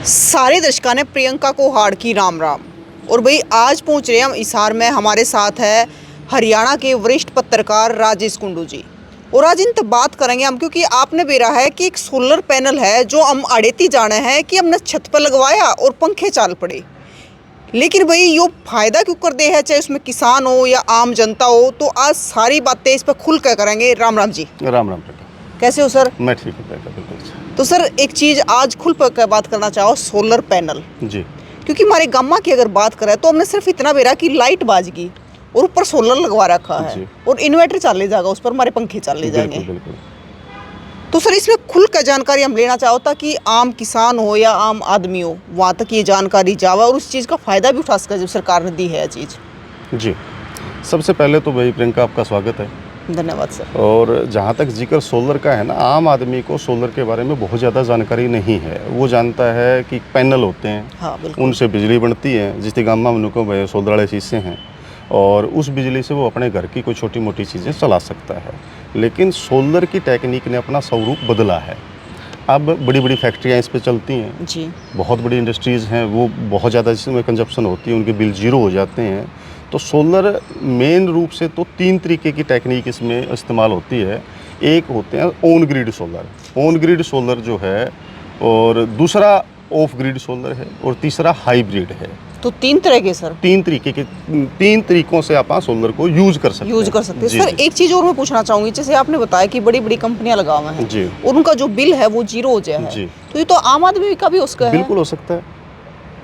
सारे दर्शकों ने प्रियंका को हार्ड की राम राम। और भाई आज पहुंच रहे हैं हम हिसार में। हमारे साथ है हरियाणा के वरिष्ठ पत्रकार राजेश कुंडू जी। और आज इनसे बात करेंगे हम, क्योंकि आपने बेरा है कि एक सोलर पैनल है जो हम अड़ेती जाने हैं कि हमने छत पर लगवाया और पंखे चाल पड़े। लेकिन भाई यो फायदा क्यों कर दे है, चाहे उसमें किसान हो या आम जनता हो। तो आज सारी बातें इस पर खुल कर करेंगे। राम राम जी। राम राम बेटा, कैसे हो सर? मैं ठीक हूँ बेटा, बिल्कुल। तो सर एक चीज़ आज खुल कर बात करना चाहो, सोलर पैनल जी। क्योंकि हमारे गामा की अगर बात करें तो हमने सिर्फ इतना बेरा कि लाइट बाजगी और ऊपर सोलर लगवा रखा है और इन्वर्टर चल ले जाएगा, उस पर हमारे पंखे चल ले जाएंगे। बिल्कुल। तो सर इसमें खुल कर जानकारी हम लेना चाहो ताकि आम किसान हो या आम आदमी हो वहाँ तक ये जानकारी जावे और उस चीज़ का फ़ायदा भी उठा सके जब सरकार ने दी है ये चीज़। जी, सबसे पहले तो भाई प्रियंका आपका स्वागत है। धन्यवाद सर। और जहाँ तक जिक्र सोलर का है ना, आम आदमी को सोलर के बारे में बहुत ज़्यादा जानकारी नहीं है। वो जानता है कि पैनल होते हैं, हाँ बिल्कुल, उनसे बिजली बनती है, जिसके गामा में उनको सोलर वाले शीशे हैं और उस बिजली से वो अपने घर की कोई छोटी मोटी चीज़ें चला सकता है। लेकिन सोलर की टेक्निक ने अपना स्वरूप बदला है। अब बड़ी बड़ी फैक्ट्रियाँ इस पे चलती हैं जी, बहुत बड़ी इंडस्ट्रीज़ हैं, वो बहुत ज़्यादा जिसमें कंजप्शन होती है, उनके बिल ज़ीरो हो जाते हैं। तो सोलर मेन रूप से तो 3 तरीके की टेक्निक इसमें इस्तेमाल होती है। एक होते हैं ऑन ग्रिड सोलर जो है, और दूसरा ऑफ ग्रिड सोलर है, और तीसरा हाइब्रिड है। तो 3 तरह के सर, 3 तरीकों से आप सोलर को यूज कर सकते हैं। सर एक चीज़ और मैं पूछना चाहूँगी, जैसे आपने बताया कि बड़ी बड़ी कंपनियां लगा हुआ हैं जी, और उनका जो बिल है वो जीरो हो जाए है, तो ये तो आम आदमी का भी उसका है। बिल्कुल हो सकता है।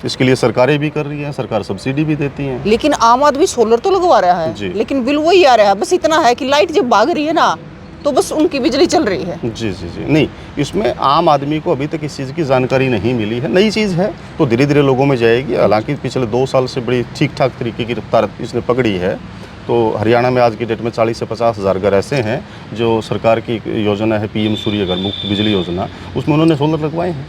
इसके लिए सरकारें भी कर रही हैं, सरकार सब्सिडी भी देती हैं। लेकिन आम आदमी सोलर तो लगवा रहा है लेकिन बिल वही आ रहा है। बस इतना है कि लाइट जब भाग रही है ना तो बस उनकी बिजली चल रही है। जी जी जी, नहीं, इसमें आम आदमी को अभी तक इस चीज़ की जानकारी नहीं मिली है। नई चीज़ है तो धीरे धीरे लोगों में जाएगी। हालांकि पिछले 2 साल से बड़ी ठीक ठाक तरीके की रफ्तार इसने पकड़ी है। तो हरियाणा में आज की डेट में 40 से 50 हज़ार घर ऐसे हैं जो सरकार की योजना है PM सूर्य घर मुफ्त बिजली योजना, उसमें उन्होंने सोलर लगवाए हैं।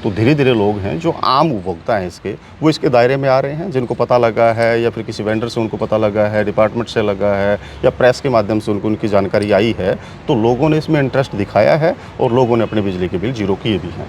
तो धीरे धीरे लोग हैं जो आम उपभोक्ता हैं इसके, वो इसके दायरे में आ रहे हैं। जिनको पता लगा है या फिर किसी वेंडर से उनको पता लगा है, डिपार्टमेंट से लगा है या प्रेस के माध्यम से उनको उनकी जानकारी आई है, तो लोगों ने इसमें इंटरेस्ट दिखाया है और लोगों ने अपने बिजली के बिल जीरो किए भी हैं।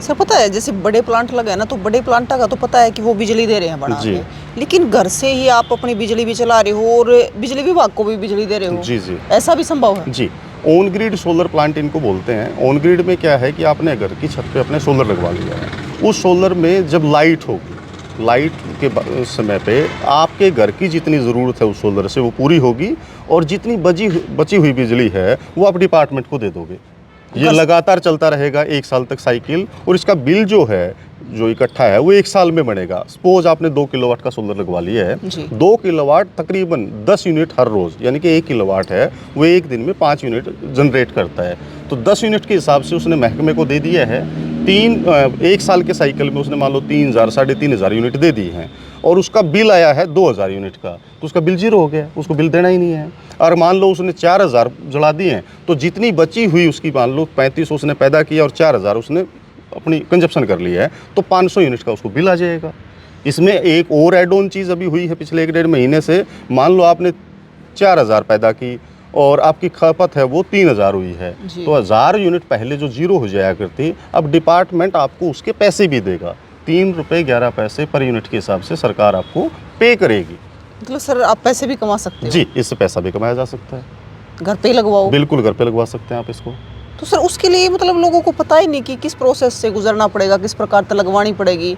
सर पता है जैसे बड़े प्लांट लगे ना, तो बड़े प्लांट का तो पता है कि वो बिजली दे रहे हैं बना के, लेकिन घर से ही आप अपनी बिजली भी चला रहे हो और बिजली विभाग को भी बिजली दे रहे हो। जी जी, ऐसा भी संभव है? जी, ऑन ग्रिड सोलर प्लांट इनको बोलते हैं। ऑन ग्रिड में क्या है कि आपने घर की छत पे अपने सोलर लगवा लिया है। उस सोलर में जब लाइट होगी, लाइट के समय पे आपके घर की जितनी ज़रूरत है उस सोलर से वो पूरी होगी, और जितनी बची हुई बिजली है वो आप डिपार्टमेंट को दे दोगे। ये लगातार चलता रहेगा 1 साल तक साइकिल, और इसका बिल जो है जो इकट्ठा है वो 1 साल में बनेगा। सपोज आपने 2 किलोवाट का सोलर लगवा लिया है, 2 किलोवाट तकरीबन 10 यूनिट हर रोज़, यानी कि 1 किलोवाट है वो एक दिन में 5 यूनिट जनरेट करता है। तो 10 यूनिट के हिसाब से उसने महकमे को दे दिया है। 1 साल के साइकिल में उसने मान लो 3000 साढ़े 3000 यूनिट दे दी हैं, और उसका बिल आया है 2000 यूनिट का, तो उसका बिल जीरो हो गया, उसको बिल देना ही नहीं है। और मान लो उसने 4000 जला दिए हैं, तो जितनी बची हुई उसकी मान लो 3500 उसने पैदा किया और 4000 उसने अपनी कंजप्शन कर लिया है, तो 500 यूनिट का उसको बिल आ जाएगा। इसमें एक और एड ऑन चीज़ अभी हुई है पिछले 1 डेढ़ महीने से। मान लो आपने 4000 पैदा की और आपकी खपत है वो 3000 हुई है, तो 1000 यूनिट पहले जो जीरो हो जाया करती, अब डिपार्टमेंट आपको उसके पैसे भी देगा। 3 रुपये 11 पैसे पर यूनिट के हिसाब से सरकार आपको पे करेगी। मतलब सर आप पैसे भी कमा सकते हो? जी, इससे पैसा भी कमाया जा सकता है। घर पे ही लगवाओ? बिल्कुल, घर पे लगवा सकते हैं आप इसको। तो सर उसके लिए मतलब लोगों को पता ही नहीं कि किस प्रोसेस से गुजरना पड़ेगा, किस प्रकार से लगवानी पड़ेगी।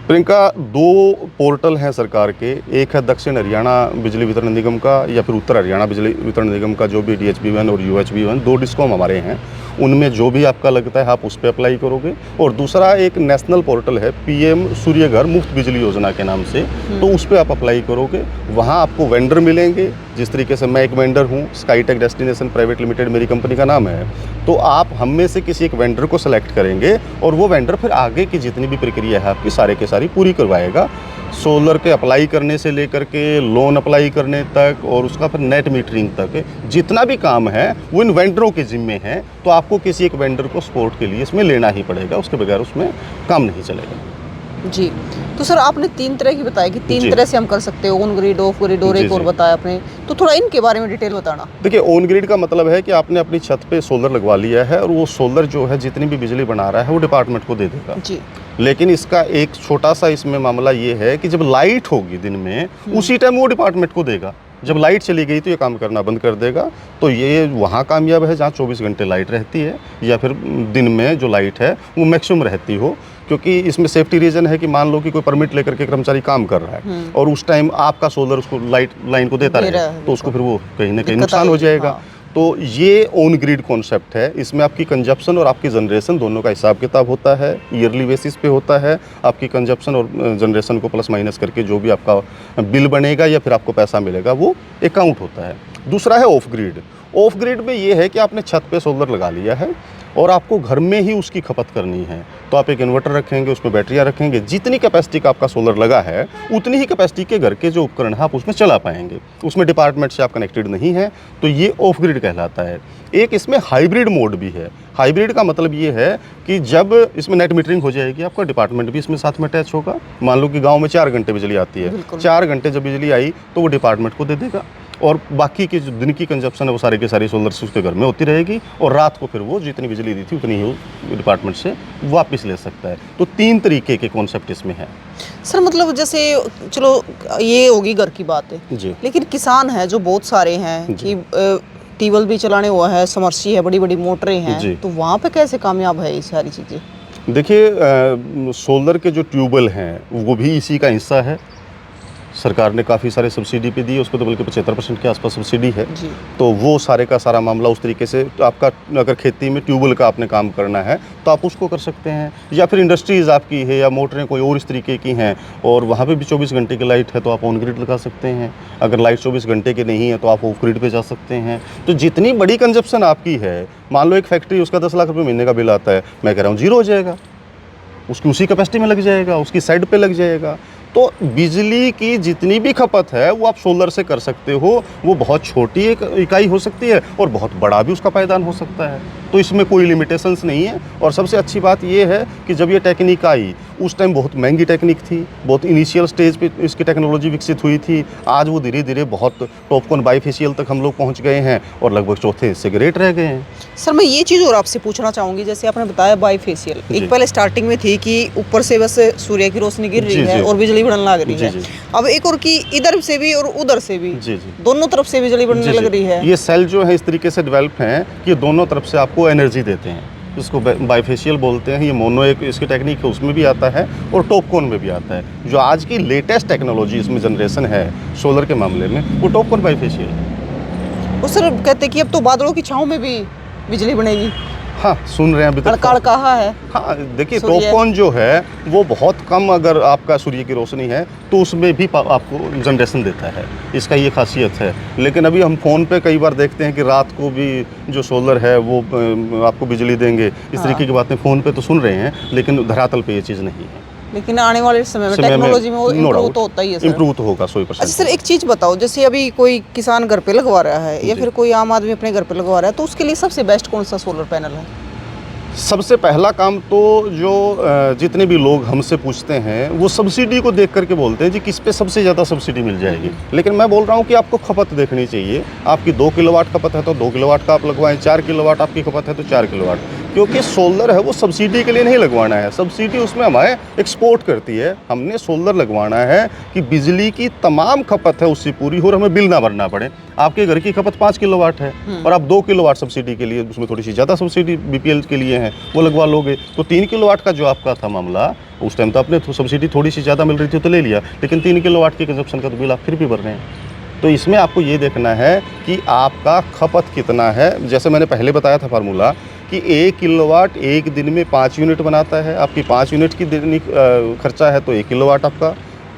प्रियंका, 2 पोर्टल हैं सरकार के। एक है दक्षिण हरियाणा बिजली वितरण निगम का या फिर उत्तर हरियाणा बिजली वितरण निगम का, जो भी DHB1 और UHB1 2 डिस्कॉम हमारे हैं। उनमें जो भी आपका लगता है आप उस पर अप्लाई करोगे। और दूसरा एक नेशनल पोर्टल है PM सूर्य घर मुफ्त बिजली योजना के नाम से, तो उस पर आप अप्लाई करोगे। वहाँ आपको वेंडर मिलेंगे। जिस तरीके से मैं एक वेंडर हूँ, स्काईटेक डेस्टिनेशन प्राइवेट लिमिटेड मेरी कंपनी का नाम है, तो आप हम में से किसी एक वेंडर को सेलेक्ट करेंगे और वो वेंडर फिर आगे की जितनी भी प्रक्रिया है आपकी सारे के सारी पूरी करवाएगा। सोलर के अप्लाई करने से लेकर के लोन अप्लाई करने तक और उसका फिर नेट मीटरिंग तक जितना भी काम है वो इन वेंडरों के जिम्मे है। तो आपको किसी एक वेंडर को सपोर्ट के लिए इसमें लेना ही पड़ेगा, उसके बगैर उसमें काम नहीं चलेगा। जी, तो सर आपने 3 तरह की बताया कि 3 तरह से हम कर सकते हो, ऑन ग्रिड, ऑफ ग्रिड, और एक और बताया आपने, तो थोड़ा इनके बारे में डिटेल बताना। देखिए, ऑन ग्रिड का मतलब है कि आपने अपनी छत पे सोलर लगवा लिया है और वो सोलर जो है जितनी भी बिजली बना रहा है वो डिपार्टमेंट को दे देगा। जी। लेकिन इसका एक छोटा सा इसमें मामला ये है कि जब लाइट होगी दिन में उसी टाइम वो डिपार्टमेंट को देगा। जब लाइट चली गई तो ये काम करना बंद कर देगा। तो ये वहाँ कामयाब है जहाँ 24 घंटे लाइट रहती है, या फिर दिन में जो लाइट है वो मैक्सिमम रहती हो, क्योंकि इसमें सेफ्टी रीज़न है कि मान लो कि कोई परमिट लेकर के कर्मचारी काम कर रहा है और उस टाइम आपका सोलर उसको लाइन को देता रहे तो उसको फिर वो कहीं ना कहीं नुकसान हो जाएगा। हाँ। तो ये ऑन ग्रिड कॉन्सेप्ट है। इसमें आपकी कंजप्शन और आपकी जनरेशन दोनों का हिसाब किताब होता है, ईयरली बेसिस पे होता है। आपकी कंजप्शन और जनरेशन को प्लस माइनस करके जो भी आपका बिल बनेगा या फिर आपको पैसा मिलेगा वो अकाउंट होता है। दूसरा है ऑफ ग्रिड। ऑफ ग्रिड में ये है कि आपने छत पे सोलर लगा लिया है और आपको घर में ही उसकी खपत करनी है, तो आप एक इन्वर्टर रखेंगे, उसमें बैटरियाँ रखेंगे। जितनी कैपेसिटी का आपका सोलर लगा है उतनी ही कैपेसिटी के घर के जो उपकरण है आप उसमें चला पाएंगे। उसमें डिपार्टमेंट से आप कनेक्टेड नहीं है, तो ये ऑफ ग्रिड कहलाता है। एक इसमें हाइब्रिड मोड भी है। हाइब्रिड का मतलब ये है कि जब इसमें नेट मीटरिंग हो जाएगी, आपका डिपार्टमेंट भी इसमें साथ में अटैच होगा। मान लो कि गाँव में 4 घंटे बिजली आती है, 4 घंटे जब बिजली आई तो वो डिपार्टमेंट को दे देगा और बाकी की जो दिन की कंजप्शन है वो सारी की सारी सोलर से उसके घर में होती रहेगी और रात को फिर वो जितनी बिजली दी थी उतनी ही वो डिपार्टमेंट से वापस ले सकता है। तो 3 तरीके के कॉन्सेप्ट इसमें है। सर मतलब जैसे चलो ये होगी घर की बात है जी। लेकिन किसान है जो बहुत सारे हैं कि ट्यूबवेल भी चलाने हुआ है, समर्सी है, बड़ी बड़ी मोटरें हैं, तो वहाँ पे कैसे कामयाब है ये सारी चीज़ें? देखिए सोलर के जो ट्यूबवेल हैं वो भी इसी का हिस्सा है। सरकार ने काफ़ी सारे सब्सिडी पे दी, उसको तो बल्कि 75% के आसपास सब्सिडी है। तो वो सारे का सारा मामला उस तरीके से तो आपका अगर खेती में ट्यूबवेल का आपने काम करना है तो आप उसको कर सकते हैं, या फिर इंडस्ट्रीज़ आपकी है या मोटरें कोई और इस तरीके की हैं और वहाँ पे भी 24 घंटे की लाइट है तो आप ऑन ग्रिड लगा सकते हैं। अगर लाइट 24 घंटे की नहीं है तो आप ऑफ ग्रिड पे जा सकते हैं। तो जितनी बड़ी कंजप्शन आपकी है, मान लो एक फैक्ट्री उसका 10 लाख रुपये महीने का बिल आता है, मैं कह रहा हूँ 0 हो जाएगा, उसकी उसी कैपेसिटी में लग जाएगा, उसकी साइड पे लग जाएगा। तो बिजली की जितनी भी खपत है वो आप सोलर से कर सकते हो। वो बहुत छोटी एक इकाई हो सकती है और बहुत बड़ा भी उसका पायदान हो सकता है, तो इसमें कोई लिमिटेशंस नहीं है। और सबसे अच्छी बात ये है कि जब ये टेक्निक आई उस टाइम बहुत महंगी टेक्निक थी, बहुत इनिशियल स्टेज पे इसकी टेक्नोलॉजी विकसित हुई थी। आज वो धीरे धीरे बहुत टॉपकॉन बाईफेशियल तक हम लोग पहुँच गए हैं और लगभग चौथे हिस्से के रेट रह गए हैं। सर मैं ये चीज़ और आपसे पूछना चाहूँगी, जैसे आपने बताया बाईफेशियल, एक पहले स्टार्टिंग में थी कि ऊपर से बस सूर्य की रोशनी गिर रही है और बिजली बढ़ने लग रही है। अब एक और की इधर से भी और उधर से भी, दोनों तरफ से बिजली बढ़ने लग रही है। ये सेल जो है इस तरीके से डेवलप हैं कि दोनों तरफ से आपको एनर्जी देते हैं। इसको बाईफेशियल बोलते हैं। ये मोनो एक इसकी टेक्निक है, उसमें भी आता है और टॉपकॉन में भी आता है। जो आज की लेटेस्ट टेक्नोलॉजी इसमें जनरेशन है सोलर के मामले में, वो टॉपकॉन बाईफेशियल है। वो सर कहते कि अब तो बादलों की छाँव में भी बिजली बनेगी। हाँ, सुन रहे हैं अभी तक कहा है। हाँ देखिए, टॉपकॉन जो है वो बहुत कम, अगर आपका सूर्य की रोशनी है तो उसमें भी आपको जनरेशन देता है, इसका ये खासियत है। लेकिन अभी हम फ़ोन पे कई बार देखते हैं कि रात को भी जो सोलर है वो आपको बिजली देंगे, इस तरीके की बातें फ़ोन पे तो सुन रहे हैं, लेकिन धरातल पे ये चीज़ नहीं है। लेकिन आने वाले समय में टेक्नोलॉजी में वो इम्प्रूव तो होता ही है सर। इम्प्रूव तो होगा 100%। अच्छा सर एक चीज़ बताओ, जैसे अभी कोई किसान घर पे लगवा रहा है या फिर कोई आम आदमी अपने घर पे लगवा रहा है, तो उसके लिए सबसे बेस्ट कौन सा सोलर पैनल है? सबसे पहला काम तो जो जितने भी लोग हमसे पूछते हैं वो सब्सिडी को देख करके बोलते हैं जी किस पे सबसे ज़्यादा सब्सिडी मिल जाएगी। लेकिन मैं बोल रहा हूँ कि आपको खपत देखनी चाहिए। आपकी 2 किलोवाट खपत है तो 2 किलोवाट का आप लगवाएं, 4 किलोवाट आपकी खपत है तो 4 किलोवाट, क्योंकि सोलर है वो सब्सिडी के लिए नहीं लगवाना है। सब्सिडी उसमें हमारे एक्सपोर्ट करती है। हमने सोलर लगवाना है कि बिजली की तमाम खपत है उससे पूरी हो और हमें बिल ना भरना पड़े। आपके घर की खपत 5 किलोवाट है और आप 2 किलोवाट सब्सिडी के लिए, उसमें थोड़ी सी ज़्यादा सब्सिडी बीपीएल के लिए है, वो लगवा लोगे तो 3 किलोवाट का जो आपका था मामला, उस टाइम तो आपने सब्सिडी थोड़ी सी ज़्यादा मिल रही थी तो ले लिया, लेकिन 3 किलोवाट की कंजप्शन का तो बिल आप फिर भी भर रहे हैं। तो इसमें आपको ये देखना है कि आपका खपत कितना है। जैसे मैंने पहले बताया था फार्मूला कि 1 किलोवाट एक दिन में 5 यूनिट बनाता है। आपकी 5 यूनिट की दैनिक खर्चा है तो 1 किलोवाट आपका,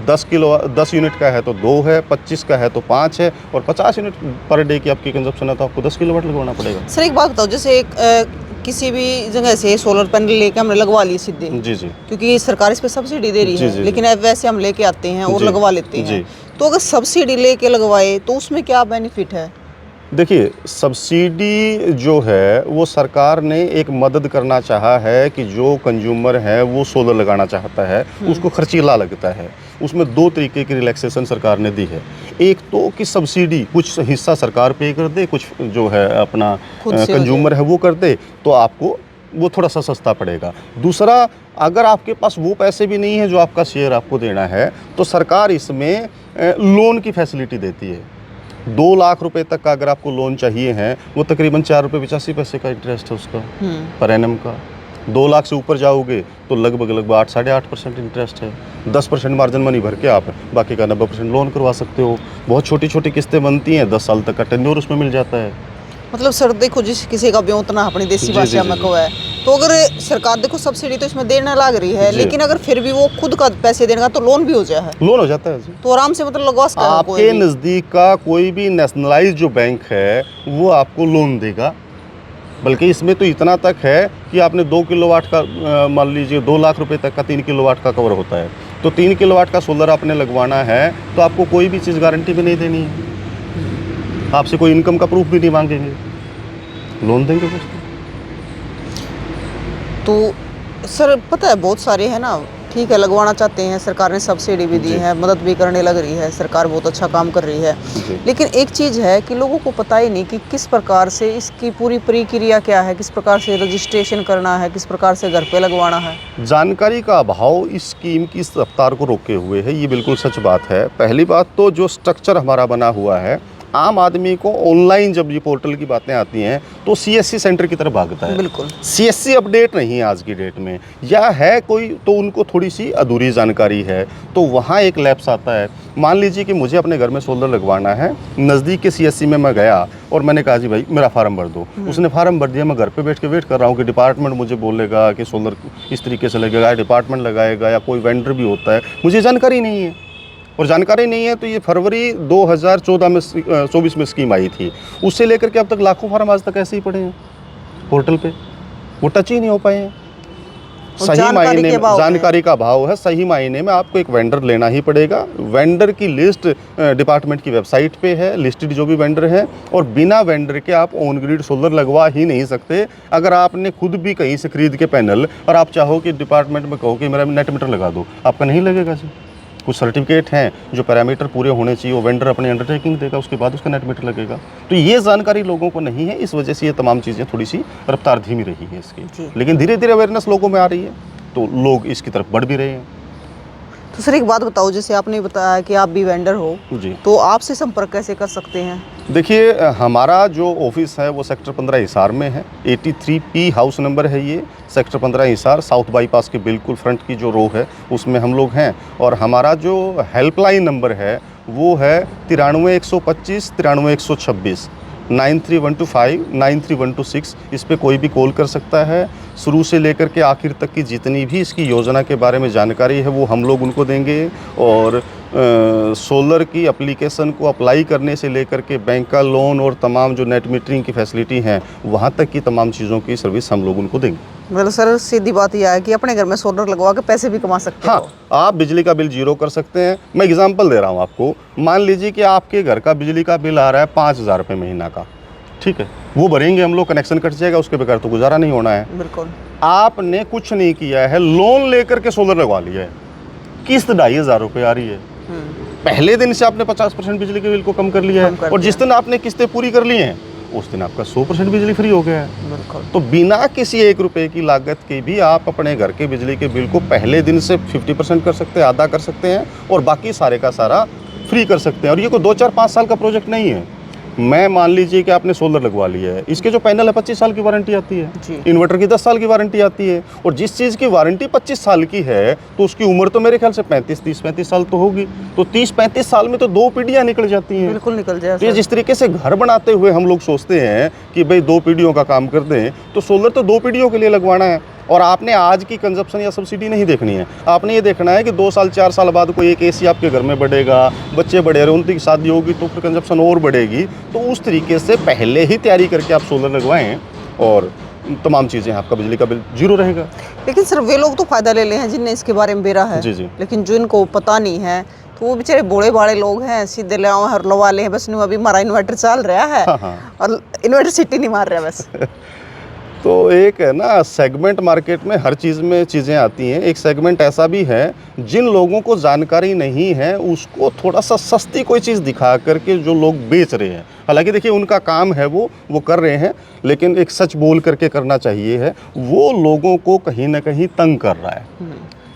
10 यूनिट का है तो 2 है, 25 का है तो 5 है और 50 यूनिट पर डे की आपकी कंजप्शन है तो आपको 10 किलोवाट लगवाना पड़ेगा। सर एक बात बताओ, जैसे किसी भी जगह से सोलर पैनल लेके हमने लगवा लिए सीधे, जी क्योंकि सरकार इस पे सब्सिडी दे रही है, लेकिन वैसे हम लेके आते हैं और लगवा लेते हैं, तो अगर सब्सिडी लेके लगवाए तो उसमें क्या बेनिफिट है? देखिए, सब्सिडी जो है वो सरकार ने एक मदद करना चाहा है कि जो कंज्यूमर है वो सोलर लगाना चाहता है उसको खर्चीला लगता है। उसमें 2 तरीके की रिलैक्सेशन सरकार ने दी है। एक तो कि सब्सिडी कुछ हिस्सा सरकार पे कर दे, कुछ जो है अपना कंज्यूमर है वो कर दे, तो आपको वो थोड़ा सा सस्ता पड़ेगा। दूसरा, अगर आपके पास वो पैसे भी नहीं है जो आपका शेयर आपको देना है, तो सरकार इसमें लोन की फैसिलिटी देती है। 2 लाख रुपए तक का अगर आपको लोन चाहिए है, वो तकरीबन 4 रुपये 85 पैसे का इंटरेस्ट है उसका पर एनम का। 2 लाख से ऊपर जाओगे तो लगभग 8 साढ़े 8% इंटरेस्ट है। 10% मार्जिन मनी भर के आप बाकी का 90% लोन करवा सकते हो। बहुत छोटी छोटी किस्तें बनती हैं, 10 साल तक का टेन्योर उसमें मिल जाता है। मतलब सर देखो, जिस किसी का ब्यों उतना अपनी देसी जी, भाषा जी, में जी, को है, तो अगर सरकार देखो सब्सिडी तो इसमें देने लग रही है, जी। लेकिन अगर फिर भी वो खुद का पैसे देगा तो लोन भी हो जाए, लोन हो जाता है जी। तो आराम से मतलब लगवा सकता है आपके कोई भी। नज़दीक का कोई भी नेशनलाइज जो बैंक है वो आपको लोन देगा। बल्कि इसमें तो इतना तक है कि आपने 2 किलोवाट का मान लीजिए 2 लाख रुपए तक का 3 किलोवाट का कवर होता है, तो 3 किलोवाट का सोलर आपने लगवाना है तो आपको कोई भी चीज़ गारंटी भी नहीं देनी है, आपसे कोई इनकम का प्रूफ भी नहीं मांगेंगे, लोन देंगे बस। तो सर पता है बहुत सारे हैं ना, ठीक है लगवाना चाहते हैं, सरकार ने सब्सिडी भी दी जी। है, मदद भी करने लग रही है, सरकार बहुत अच्छा काम कर रही है, जी। लेकिन एक चीज़ है कि लोगों को पता ही नहीं कि किस प्रकार से इसकी पूरी प्रक्रिया क्या है, किस प्रकार से रजिस्ट्रेशन करना है, किस प्रकार से घर पे लगवाना है। जानकारी का अभाव इस स्कीम की इस रफ्तार को रोके हुए है, ये बिल्कुल सच बात है। पहली बात तो जो स्ट्रक्चर हमारा बना हुआ है, आम आदमी को ऑनलाइन जब ये पोर्टल की बातें आती हैं तो सीएससी सेंटर की तरफ भागता है। बिल्कुल सीएससी अपडेट नहीं है आज की डेट में, या है कोई तो उनको थोड़ी सी अधूरी जानकारी है, तो वहाँ एक लैप्स आता है। मान लीजिए कि मुझे अपने घर में सोलर लगवाना है, नज़दीक के सीएससी में मैं गया और मैंने कहा जी भाई मेरा फार्म भर दो, उसने फार्म भर दिया, मैं घर पे बैठ के वेट कर रहा हूँ कि डिपार्टमेंट मुझे बोलेगा कि सोलर इस तरीके से लगेगा, डिपार्टमेंट लगाएगा या कोई वेंडर भी होता है, मुझे जानकारी नहीं है। और जानकारी नहीं है तो ये फरवरी 2014 में 24 में स्कीम आई थी, उससे लेकर के अब तक लाखों फार्म आज तक ऐसे ही पड़े हैं पोर्टल पे, वो टच ही नहीं हो पाए हैं। सही मायने में जानकारी का अभाव है। सही मायने में आपको एक वेंडर लेना ही पड़ेगा। वेंडर की लिस्ट डिपार्टमेंट की वेबसाइट पे है, लिस्टेड जो भी वेंडर हैं, और बिना वेंडर के आप ऑन ग्रिड सोलर लगवा ही नहीं सकते। अगर आपने खुद भी कहीं से खरीद के पैनल और आप चाहो कि डिपार्टमेंट में कहो कि मेरा नेट मीटर लगा दो, आपका नहीं लगेगा जी। कुछ सर्टिफिकेट हैं जो पैरामीटर पूरे होने चाहिए, वो वेंडर अपनी अंडरटेकिंग देगा, उसके बाद उसका नेट मीटर लगेगा। तो ये जानकारी लोगों को नहीं है, इस वजह से ये तमाम चीज़ें थोड़ी सी रफ्तार धीमी रही है इसकी, लेकिन धीरे धीरे अवेयरनेस लोगों में आ रही है तो लोग इसकी तरफ बढ़ भी रहे हैं। तो सर एक बात बताओ, जैसे आपने बताया कि आप भी वेंडर हो जी, तो आपसे संपर्क कैसे कर सकते हैं? देखिए हमारा जो ऑफिस है वो सेक्टर 15 हिसार में है, 83P हाउस नंबर है ये, सेक्टर 15 हिसार, साउथ बाईपास के बिल्कुल फ्रंट की जो रो है उसमें हम लोग हैं। और हमारा जो हेल्पलाइन नंबर है वो है 93 125 93 126, 93125 93126। इस पे कोई भी कॉल कर सकता है। शुरू से लेकर के आखिर तक की जितनी भी इसकी योजना के बारे में जानकारी है वो हम लोग उनको देंगे। और सोलर की एप्लीकेशन को अप्लाई करने से लेकर के बैंक का लोन और तमाम जो नेट मीटरिंग की फैसिलिटी हैं वहाँ तक की तमाम चीज़ों की सर्विस हम लोग उनको देंगे। मतलब सर सीधी बात यह है कि अपने घर में सोलर लगवा के पैसे भी कमा सकते हाँ, हो। आप बिजली का बिल जीरो कर सकते हैं। मैं एग्जांपल दे रहा हूँ आपको। मान लीजिए कि आपके घर का बिजली का बिल आ रहा है 5,000 रुपये महीना का, ठीक है, वो भरेंगे हम लोग, कनेक्शन कट जाएगा, उसके बगैर तो गुजारा नहीं होना है। बिल्कुल। आपने कुछ नहीं किया है, लोन लेकर के सोलर लगवा लिया है, किस्त 2,500 रुपये आ रही है, पहले दिन से आपने 50% बिजली के बिल को कम कर लिया है, और जिस दिन आपने किस्तें पूरी कर ली हैं उस दिन आपका 100% बिजली फ्री हो गया है। बिल्कुल। तो बिना किसी 1 रुपए की लागत के भी आप अपने घर के बिजली के बिल को पहले दिन से 50% कर सकते हैं, आधा कर सकते हैं, और बाकी सारे का सारा फ्री कर सकते हैं। और ये कोई 2, 4, 5 साल का प्रोजेक्ट नहीं है। मैं मान लीजिए कि आपने सोलर लगवा लिया है, इसके जो पैनल है 25 साल की वारंटी आती है, इन्वर्टर की 10 साल की वारंटी आती है, और जिस चीज़ की वारंटी 25 साल की है तो उसकी उम्र तो मेरे ख्याल से 30-35 साल तो होगी। तो 30-35 साल में तो 2 पीढ़ियाँ निकल जाती हैं। बिल्कुल निकल जाए। तो जिस तरीके से घर बनाते हुए हम लोग सोचते हैं कि भाई 2 पीढ़ियों का काम कर दें, तो सोलर तो 2 पीढ़ियों के लिए लगवाना है। और आपने आज की कंजप्शन या सब्सिडी नहीं देखनी है, आपने ये देखना है कि 2 साल 4 साल बाद कोई एक एसी आपके घर में बढ़ेगा, बच्चे बढ़े रहे, उनकी शादी होगी तो फिर कंजप्शन और बढ़ेगी। तो उस तरीके से पहले ही तैयारी करके आप सोलर लगवाएं और तमाम चीज़ें, आपका बिजली का बिल जीरो रहेगा। लेकिन सर वे लोग तो फ़ायदा ले रहे हैं जिनने इसके बारे में बेरा है। जी जी। लेकिन जो इनको पता नहीं है तो वो बेचारे बूढ़े बाड़े लोग हैं, सीधे ले आओ हर लवा ले, बस नहीं अभी हमारा इन्वर्टर चल रहा है। हाँ। और इन्वर्टर सिटी नहीं मार रहा बस। तो एक है ना, सेगमेंट मार्केट में हर चीज़ में चीज़ें आती हैं। एक सेगमेंट ऐसा भी है जिन लोगों को जानकारी नहीं है उसको थोड़ा सा सस्ती कोई चीज़ दिखा करके जो लोग बेच रहे हैं हालांकि देखिए उनका काम है, वो कर रहे हैं, लेकिन एक सच बोल करके करना चाहिए है। वो लोगों को कहीं ना कहीं तंग कर रहा है।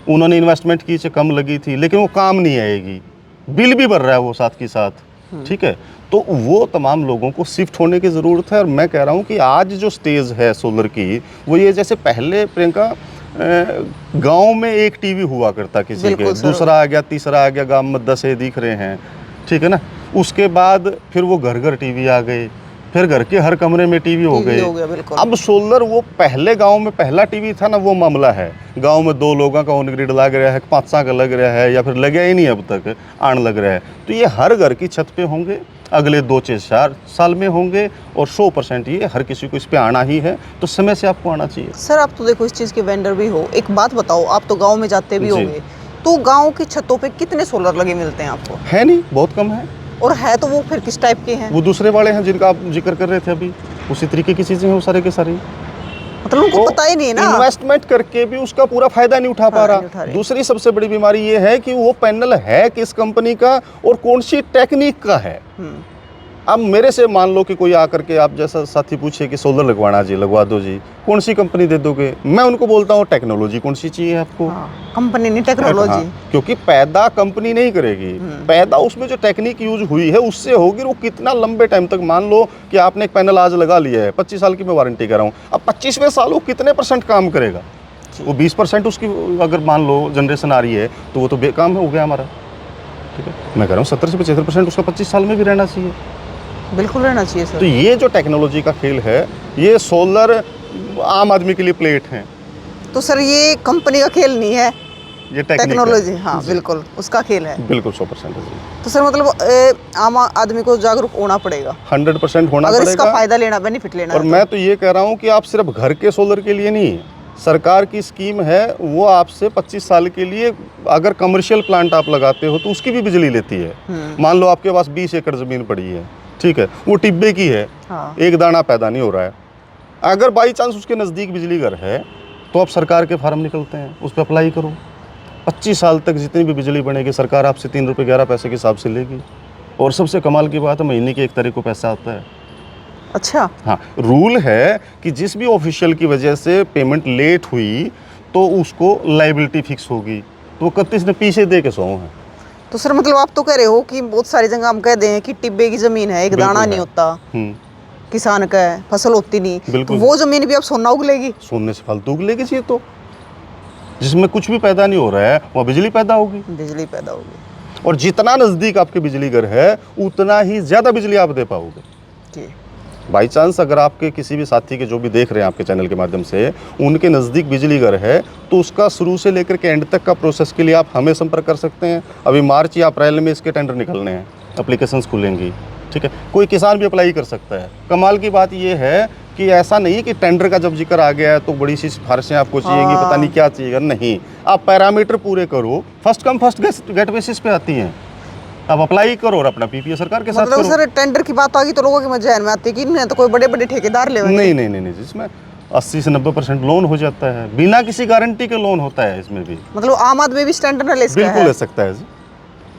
उन्होंने इन्वेस्टमेंट की से कम लगी थी, लेकिन वो काम नहीं आएगी, बिल भी भर रहा है वो साथ के साथ, ठीक है। तो वो तमाम लोगों को शिफ्ट होने की ज़रूरत है। और मैं कह रहा हूँ कि आज जो स्टेज है सोलर की, वो ये जैसे पहले प्रियंका गांव में एक टीवी हुआ करता किसी के, दूसरा आ गया, तीसरा आ गया, गांव में 10 दिख रहे हैं, ठीक है ना। उसके बाद फिर वो घर घर टीवी आ गए, फिर घर के हर कमरे में टीवी हो गए। अब सोलर वो पहले गांव में पहला टीवी था ना, वो मामला है। गांव में 2 लोगों का ऑन ग्रिड लग रहा है, 5 का लग रहा है, या फिर लगा ही नहीं अब तक आने लग रहा है। तो ये हर घर की छत पे होंगे, अगले 2 से 4 साल में होंगे, और 100% ये हर किसी को इस पे आना ही है। तो समय से आपको आना चाहिए। सर आप तो देखो इस चीज़ के वेंडर भी हो, एक बात बताओ, आप तो गाँव में जाते भी होंगे, तो गाँव की छतों पर कितने सोलर लगे मिलते हैं आपको? है नहीं, बहुत कम है। और है तो वो फिर किस टाइप के हैं? वो दूसरे वाले हैं जिनका आप जिक्र कर रहे थे अभी, उसी तरीके की चीजें हैं वो सारे के सारे। मतलब उनको पता ही नहीं है ना, इन्वेस्टमेंट करके भी उसका पूरा फायदा नहीं उठा पा रहा। दूसरी सबसे बड़ी बीमारी ये है कि वो पैनल है किस कंपनी का और कौन सी टेक्निक का है। अब मेरे से मान लो कि कोई आकर के आप जैसा साथी पूछे कि सोलर लगवाना जी, लगवा दो जी, कौन सी कंपनी दे दोगे? मैं उनको बोलता हूँ टेक्नोलॉजी कौन सी चाहिए आपको? कंपनी नहीं, टेक्नोलॉजी। क्योंकि पैदा कंपनी नहीं करेगी, पैदा उसमें जो टेक्निक यूज हुई है उससे होगी। वो कितना लंबे टाइम तक, मान लो कि आपने एक पैनल आज लगा लिया है, 25 साल की मैं वारंटी कर रहा हूँ, अब 25वें साल वो कितने % काम करेगा? वो 20% उसकी अगर मान लो जनरेशन आ रही है तो वो तो बेकाम हो गया हमारा, ठीक है। मैं कह रहा हूँ 70 से 75% उसका 25 साल में भी रहना चाहिए। बिल्कुल रहना चाहिए सर। तो ये जो टेक्नोलॉजी का खेल है, ये सोलर आम आदमी के लिए प्लेट है। तो सर ये कंपनी का खेल नहीं है, ये टेक्नोलॉजी, हाँ बिल्कुल उसका खेल है। बिल्कुल 100% है। तो सर मतलब आम आदमी को जागरूक होना पड़ेगा, 100% होना अगर पड़ेगा, इसका फायदा लेना, बेनिफिट लेना। और मैं तो ये कह रहा हूँ कि आप सिर्फ घर के सोलर के लिए नहीं, सरकार की स्कीम है वो आपसे 25 साल के लिए, अगर कमर्शियल प्लांट आप लगाते हो तो उसकी भी बिजली लेती है। मान लो आपके पास 20 एकड़ जमीन पड़ी है, ठीक है, वो टिब्बे की है, एक दाना पैदा नहीं हो रहा है, अगर बाई चांस उसके नज़दीक बिजली घर है तो आप सरकार के फार्म निकलते हैं, उस पर अप्लाई करो। 25 साल तक जितनी भी बिजली बनेगी सरकार आपसे 3 रुपये 11 पैसे के हिसाब से लेगी। और सबसे कमाल की बात है, महीने की 1 तारीख को पैसा आता है। अच्छा, हाँ, रूल है कि जिस भी ऑफिशियल की वजह से पेमेंट लेट हुई तो उसको लाइबिलिटी फिक्स होगी, तो 31 ने पीछे दे के 100 है। तो सर मतलब आप तो कह रहे हो कि बहुत सारी जगह हम कह दें कि टिब्बे की जमीन है, एक दाना नहीं होता, किसान का है, फसल होती नहीं, तो वो जमीन भी अब सोना उगलेगी? सोने से फालतू उगलेगी जी। तो जिसमें कुछ भी पैदा नहीं हो रहा है वहाँ बिजली पैदा होगी, बिजली पैदा होगी। और जितना नज़दीक आपके बिजली घर है उतना ही ज़्यादा बिजली आप दे पाओगे। बाई चांस अगर आपके किसी भी साथी के जो भी देख रहे हैं आपके चैनल के माध्यम से, उनके नज़दीक बिजली घर है, तो उसका शुरू से लेकर के एंड तक का प्रोसेस के लिए आप हमें संपर्क कर सकते हैं। अभी मार्च या अप्रैल में इसके टेंडर निकलने हैं, एप्लीकेशंस खुलेंगी, ठीक है। कोई किसान भी अप्लाई कर सकता है। कमाल की बात यह है कि ऐसा नहीं है कि टेंडर का जब जिक्र आ गया है तो बड़ी सी सिफारिशें आपको चाहिएंगी, पता नहीं क्या चाहिएगा, नहीं। आप पैरामीटर पूरे करो, first come first get basis पे आती हैं, अब अप्लाई करो और अपना पीपीए सरकार के साथ करो। सर टेंडर की बात आ गई तो लोगों के जहन में आती है कि इनमें तो कोई बड़े बड़े ठेकेदार ले, नहीं, जिसमें 80 से 90% लोन हो जाता है, बिना किसी गारंटी के लोन होता है इसमें भी। मतलब आम आदमी भी स्टैंडर्ड ले सकता है? बिल्कुल ले सकता है जी।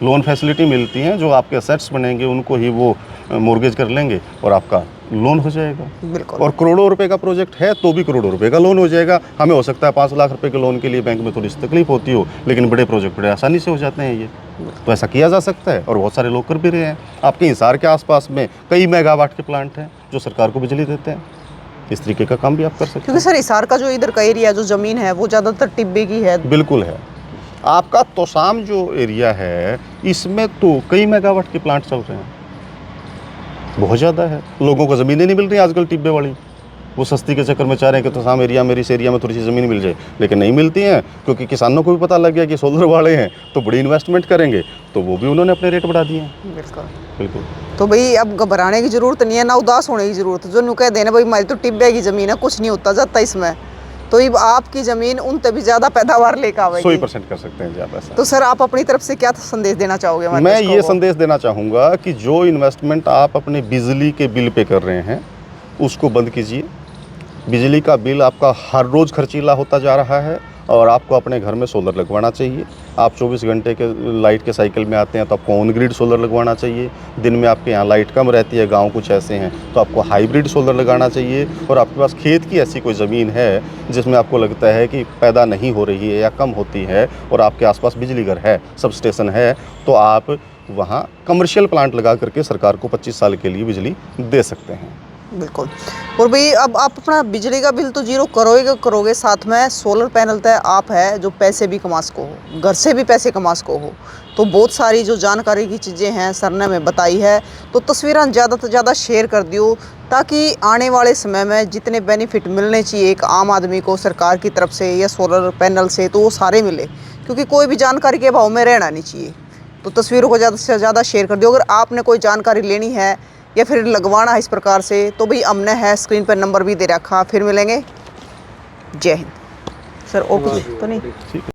लोन फैसिलिटी मिलती हैं, जो आपके असेट्स बनेंगे उनको ही वो मोर्गेज कर लेंगे और आपका लोन हो जाएगा। बिल्कुल। और करोड़ों रुपए का प्रोजेक्ट है तो भी करोड़ों रुपए का लोन हो जाएगा। हमें हो सकता है 5 लाख रुपए के लोन के लिए बैंक में थोड़ी सी तकलीफ होती हो, लेकिन बड़े प्रोजेक्ट बड़े आसानी से हो जाते हैं। ये तो ऐसा किया जा सकता है और बहुत सारे लोग कर भी रहे हैं। आपके हिसार के आसपास में कई मेगावाट के प्लांट हैं जो सरकार को बिजली देते हैं। इस तरीके का काम भी आप कर सकते हैं। क्योंकि सर हिसार का जो इधर का एरिया जो ज़मीन है वो ज़्यादातर टिब्बे की है। बिल्कुल है। आपका तोसाम जो एरिया है इसमें तो कई मेगावाट के प्लांट चल रहे हैं, बहुत ज़्यादा है। लोगों को ज़मीनें नहीं मिल रही आजकल टिब्बे वाली, वो सस्ती के चक्कर में चाह रहे हैं कि तोसाम एरिया में, इस एरिया में थोड़ी सी ज़मीन मिल जाए, लेकिन नहीं मिलती हैं क्योंकि किसानों को भी पता लग गया कि सोलर वाले हैं तो बड़ी इन्वेस्टमेंट करेंगे, तो वो भी उन्होंने अपने रेट बढ़ा दिए हैं। बिल्कुल। तो भाई अब घबराने की ज़रूरत नहीं है, ना उदास होने की ज़रूरत है। जो नु कह देना भाई हमारी तो टिब्बे की ज़मीन है, कुछ नहीं होता जाता इसमें, तो अब आपकी ज़मीन उन तभी ज़्यादा पैदावार लेकर आएगी। 100% कर सकते हैं जी आप ऐसा। तो सर आप अपनी तरफ से क्या संदेश देना चाहोगे? मैं ये संदेश देना चाहूँगा कि जो इन्वेस्टमेंट आप अपने बिजली के बिल पे कर रहे हैं उसको बंद कीजिए। बिजली का बिल आपका हर रोज़ खर्चीला होता जा रहा है और आपको अपने घर में सोलर लगवाना चाहिए। आप 24 घंटे के लाइट के साइकिल में आते हैं तो आपको ऑन ग्रिड सोलर लगवाना चाहिए। दिन में आपके यहाँ लाइट कम रहती है, गांव कुछ ऐसे हैं, तो आपको हाइब्रिड सोलर लगाना चाहिए। और आपके पास खेत की ऐसी कोई ज़मीन है जिसमें आपको लगता है कि पैदा नहीं हो रही है या कम होती है और आपके आसपास बिजली घर है, सब स्टेशन है, तो आप वहाँ कमर्शियल प्लांट लगा करके सरकार को 25 साल के लिए बिजली दे सकते हैं। बिल्कुल। और भाई अब आप अपना बिजली का बिल तो जीरो करोगे, साथ में सोलर पैनल तय आप है जो पैसे भी कमा सको हो, घर से भी पैसे कमा सको हो। तो बहुत सारी जो जानकारी की चीज़ें हैं सर ने हमें बताई है, तो तस्वीरें ज़्यादा से ज़्यादा शेयर कर दियो ताकि आने वाले समय में जितने बेनिफिट मिलने चाहिए एक आम आदमी को सरकार की तरफ से या सोलर पैनल से, तो वो सारे मिले, क्योंकि कोई भी जानकारी के अभाव में रहना नहीं चाहिए। तो तस्वीरों को ज़्यादा से ज़्यादा शेयर कर दियो। अगर आपने कोई जानकारी लेनी है या फिर लगवाना है इस प्रकार से, तो भाई हमने है स्क्रीन पर नंबर भी दे रखा। फिर मिलेंगे। जय हिंद। सर और कुछ तो नहीं? ठीक है।